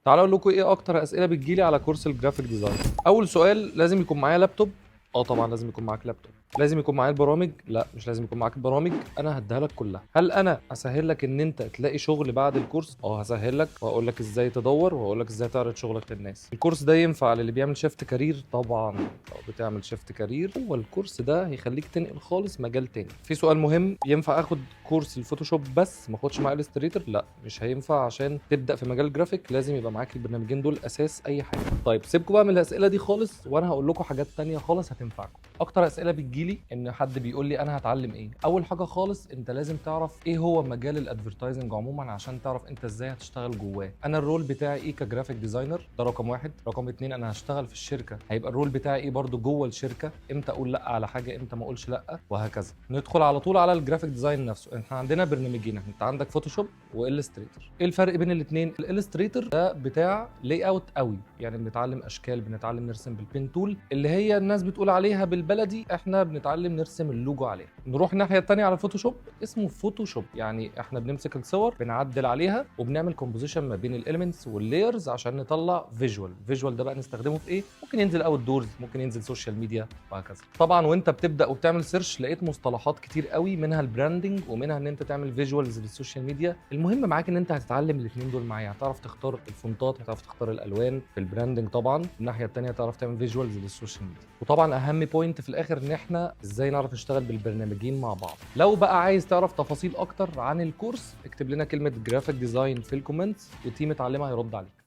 تعالوا اقول لكم ايه اكتر اسئله بتجيلي على كورس الجرافيك ديزاين. اول سؤال، لازم يكون معايا لابتوب؟ اه طبعا لازم يكون معاك لابتوب. لازم يكون معايا البرامج؟ لا مش لازم يكون معاك البرامج، انا هديها لك كلها. هل انا اسهل لك ان انت تلاقي شغل بعد الكورس؟ اه هسهل لك، وهقول لك ازاي تدور، وهقول لك ازاي تعرض شغلك للناس. الكورس ده ينفع للي بيعمل شيفت كارير؟ طبعا. لو بتعمل شيفت كارير هو الكورس ده هيخليك تنقل خالص مجال تاني. في سؤال مهم، ينفع اخد كورس الفوتوشوب بس ما اخدش معاه الستريتور؟ لا مش هينفع، عشان تبدا في مجال الجرافيك لازم يبقى معاك البرنامجين دول اساس اي حاجه. طيب سيبكم بقى من الاسئله دي خالص، وانا هقول لكم حاجات تانية خالص هتنفعكم. اكتر اسئله بتجيلي ان حد بيقول لي انا هتعلم ايه. اول حاجه خالص، انت لازم تعرف ايه هو مجال الادفرتايزنج عموما عشان تعرف انت ازاي هتشتغل جواه. انا الرول بتاعي ايه كجرافيك ديزاينر؟ ده رقم واحد. رقم اتنين، انا هشتغل في الشركه، هيبقى الرول بتاعي ايه برضو جوه الشركه، امتى اقول لا على حاجه، امتى ما اقولش لا، وهكذا. ندخل على طول على الجرافيك ديزاين نفسه. احنا عندنا برنامجين، انت عندك فوتوشوب والستريتور. ايه الفرق بين الاثنين؟ الالستريتور ده بتاع لاي اوت قوي، يعني بنتعلم اشكال، بنتعلم نرسم بالبين تول اللي هي الناس بتقول عليها بالبلدي، احنا بنتعلم نرسم اللوجو عليها. نروح الناحيه الثانيه على الفوتوشوب، اسمه فوتوشوب، يعني احنا بنمسك الصور بنعدل عليها وبنعمل كومبوزيشن ما بين الاليمنتس واللايرز عشان نطلع فيجوال ده بقى نستخدمه في ايه؟ ممكن ينزل اوت دورز، ممكن ينزل سوشيال ميديا، وهكذا. طبعا وانت بتبدا وبتعمل سيرش لقيت مصطلحات كتير قوي، منها البراندنج ومنها ان انت تعمل فيجوالز للسوشيال ميديا. المهم معاك ان انت هتتعلم الاثنين دول معايا، هتعرف تختار الفونتات، هتعرف تختار الالوان في البراندنج طبعا، الناحيه الثانيه هتعرف تعمل فيجوالز للسوشيال ميديا. وطبعا اهم بوينت في الاخر ان احنا ازاي نعرف نشتغل بالبرنامجين مع بعض. لو بقى عايز تعرف تفاصيل اكتر عن الكورس، اكتب لنا كلمه جرافيك ديزاين في الكومنتس، وتيم اتعلمها هيرد عليك.